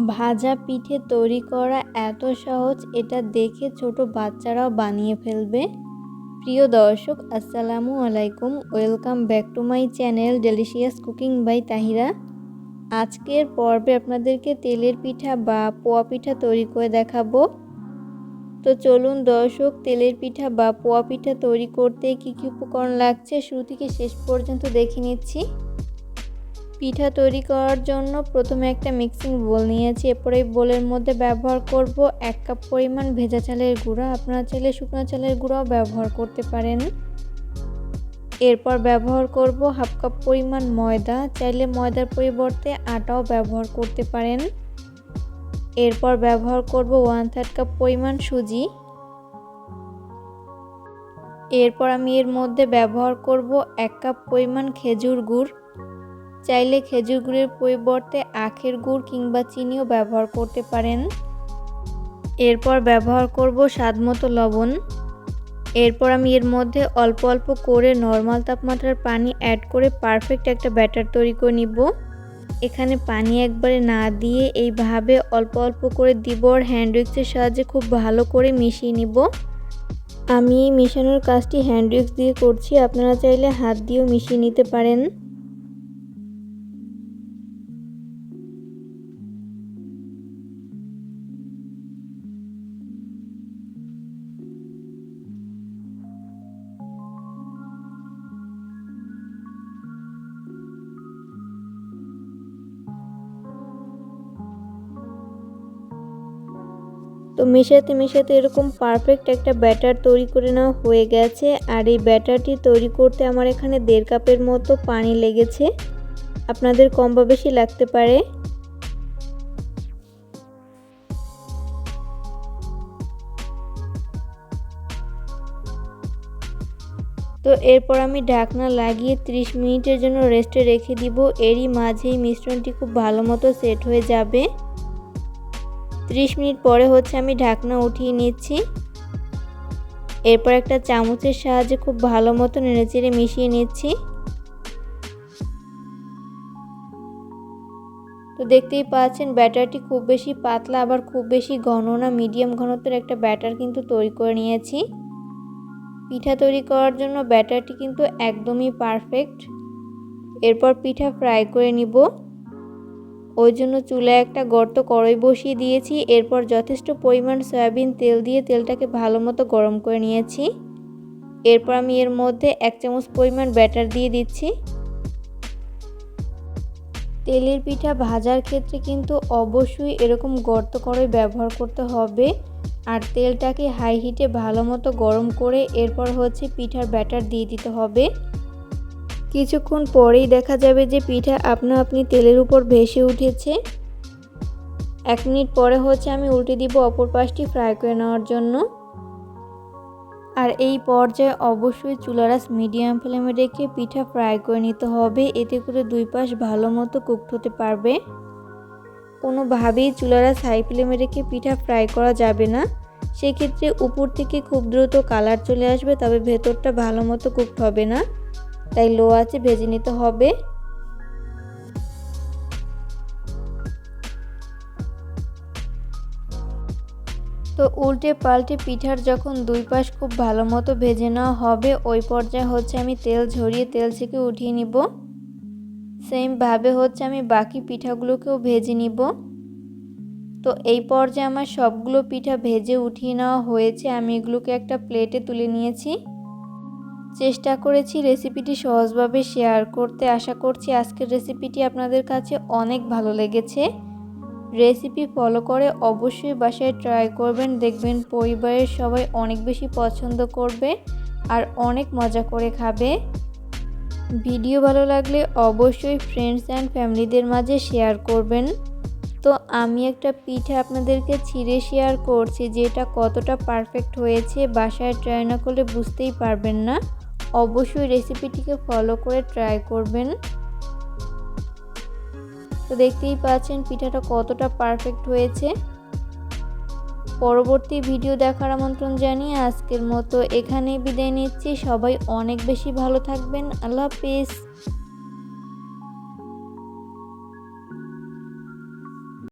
ভাজা পিঠে তৈরি করা এত সহজ, এটা দেখে ছোট বাচ্চারাও বানিয়ে ফেলবে। প্রিয় দর্শক, আসসালামু আলাইকুম, welcome back to my channel delicious cooking by Tahira. আজকের পর্বে আপনাদেরকে তেলের পিঠা বা পোয়া পিঠা তৈরি করে দেখাবো। তো চলুন দর্শক, তেলের পিঠা বা পোয়া পিঠা তৈরি করতে কী কী উপকরণ লাগছে শুরু থেকে শেষ পর্যন্ত দেখে নিচ্ছি। পিঠা তৈরি করার জন্য প্রথমে একটা মিক্সিং বোল নিয়েছি। এরপর এই বোলের মধ্যে ব্যবহার করব 1 কাপ পরিমাণ ভেজা চালের গুঁড়া। আপনারা চাইলে শুকনো চালের গুঁড়াও ব্যবহার করতে পারেন। এরপর ব্যবহার করব 1/2 কাপ পরিমাণ ময়দা, চাইলে ময়দার পরিবর্তে আটাও ব্যবহার করতে পারেন। এরপর ব্যবহার করব 1/3 কাপ পরিমাণ সুজি। এরপর আমি এর মধ্যে ব্যবহার করব 1 কাপ পরিমাণ খেজুর গুড়, চাইলে খেজুর গুড়ের পরিবর্তে আখের গুড় কিংবা চিনিও ব্যবহার করতে পারেন। এরপর ব্যবহার করব স্বাদমতো লবণ। এরপর আমি এর মধ্যে অল্প অল্প করে নর্মাল তাপমাত্রার পানি অ্যাড করে পারফেক্ট একটা ব্যাটার তৈরি করে নিব। এখানে পানি একবারে না দিয়ে এইভাবে অল্প অল্প করে দিব আর হ্যান্ড উইক্সের সাহায্যে খুব ভালো করে মিশিয়ে নিব। আমি এই মেশানোর কাজটি হ্যান্ড উইক্স দিয়ে করছি, আপনারা চাইলে হাত দিয়েও মিশিয়ে নিতে পারেন। তো মেশাতে মেশাতে এরকম পারফেক্ট একটা ব্যাটার তৈরি করে নেওয়া হয়ে গেছে। আর এই ব্যাটারটি তৈরি করতে আমার এখানে 1.5 কাপের মতো পানি লেগেছে, আপনাদের কম বা বেশি লাগতে পারে। তো এরপর আমি ঢাকনা লাগিয়ে 30 মিনিটের জন্য রেস্টে রেখে দিব। এরই মাঝেই মিশ্রণটি খুব ভালো মতো সেট হয়ে যাবে। 30 মিনিট পরে আমি ঢাকনা উঠিয়ে নিচ্ছি। এরপর একটা চামচের সাহায্যে খুব ভালো মতো নেড়েচেড়ে মিশিয়ে নিচ্ছি। তো দেখতেই পাচ্ছেন ব্যাটারটি খুব বেশি পাতলা আবার খুব বেশি ঘন না, মিডিয়াম ঘনত্বের একটা ব্যাটার কিন্তু তৈরি করে নিয়েছি। পিঠা তৈরি করার জন্য ব্যাটারটি কিন্তু একদমই পারফেক্ট। এরপর পিঠা ফ্রাই করে নিব। ওই জন্য চুলায় একটা গর্ত কড়াই বসিয়ে দিয়েছি। এরপর যথেষ্ট পরিমাণ সয়াবিন তেল দিয়ে তেলটাকে ভালো মতো গরম করে নিয়েছি। এরপর আমি এর মধ্যে 1 চামচ পরিমাণ ব্যাটার দিয়ে দিচ্ছি। তেলের পিঠা ভাজার ক্ষেত্রে কিন্তু অবশ্যই এরকম গর্ত কড়াই ব্যবহার করতে হবে। আর তেলটাকে হাই হিটে ভালো মতো গরম করে এরপর পিঠার ব্যাটার দিয়ে দিতে হবে। কিছুক্ষণ পরেই দেখা যাবে যে পিঠা আপনা আপনি তেলের উপর ভেসে উঠেছে। 1 মিনিট পরে আমি উল্টে দিব অপর পাশটি ফ্রাই করে নেওয়ার জন্য। আর এই পর্যায়ে অবশ্যই চুলার আঁচ মিডিয়াম ফ্লেমে রেখে পিঠা ফ্রাই করে নিতে হবে, এতে করে দুই পাশ ভালো মতো কুকড হতে পারবে। কোনোভাবেই চুলার আঁচ হাই ফ্লেমে রেখে পিঠা ফ্রাই করা যাবে না, সেক্ষেত্রে উপর থেকে খুব দ্রুত কালার চলে আসবে, তবে ভেতরটা ভালো মতো কুকড হবে না, তাই লো আঁচে ভেজে নিতে হবে। তো উল্টে পাল্টে পিঠার যখন দুই পাশ খুব ভালো মতো ভেজে নেওয়া হবে, ওই পর্যায়ে আমি তেল ঝরিয়ে তেল থেকে উঠিয়ে নিব। সেমভাবে আমি বাকি পিঠাগুলোকেও ভেজে নিব। তো এই পর্যায়ে আমার সবগুলো পিঠা ভেজে উঠিয়ে নেওয়া হয়েছে। আমি এগুলোকে একটা প্লেটে তুলে নিয়েছি। চেষ্টা করেছি রেসিপিটি সহজভাবে শেয়ার করতে। আশা করছি আজকের রেসিপিটি আপনাদের কাছে অনেক ভালো লেগেছে। রেসিপি ফলো করে অবশ্যই বাসায় ট্রাই করবেন, দেখবেন পরিবারের সবাই অনেক বেশি পছন্দ করবে আর অনেক মজা করে খাবে। ভিডিও ভালো লাগলে অবশ্যই ফ্রেন্ডস অ্যান্ড ফ্যামিলিদের মাঝে শেয়ার করবেন। তো আমি একটা পিঠা আপনাদেরকে ছিঁড়ে শেয়ার করছি, যেটা কতটা পারফেক্ট হয়েছে বাসায় ট্রাই না করলে বুঝতেই পারবেন না। অবশ্যই রেসিপিটিকে ফলো করে ট্রাই করবেন। তো দেখতেই পাচ্ছেন পিঠাটা কতটা পারফেক্ট হয়েছে। পরবর্তী ভিডিও দেখার আমন্ত্রণ জানিয়ে আজকের মতো এখানেই বিদায় নিচ্ছি। সবাই অনেক বেশি ভালো থাকবেন। আল্লাহ হাফেজ।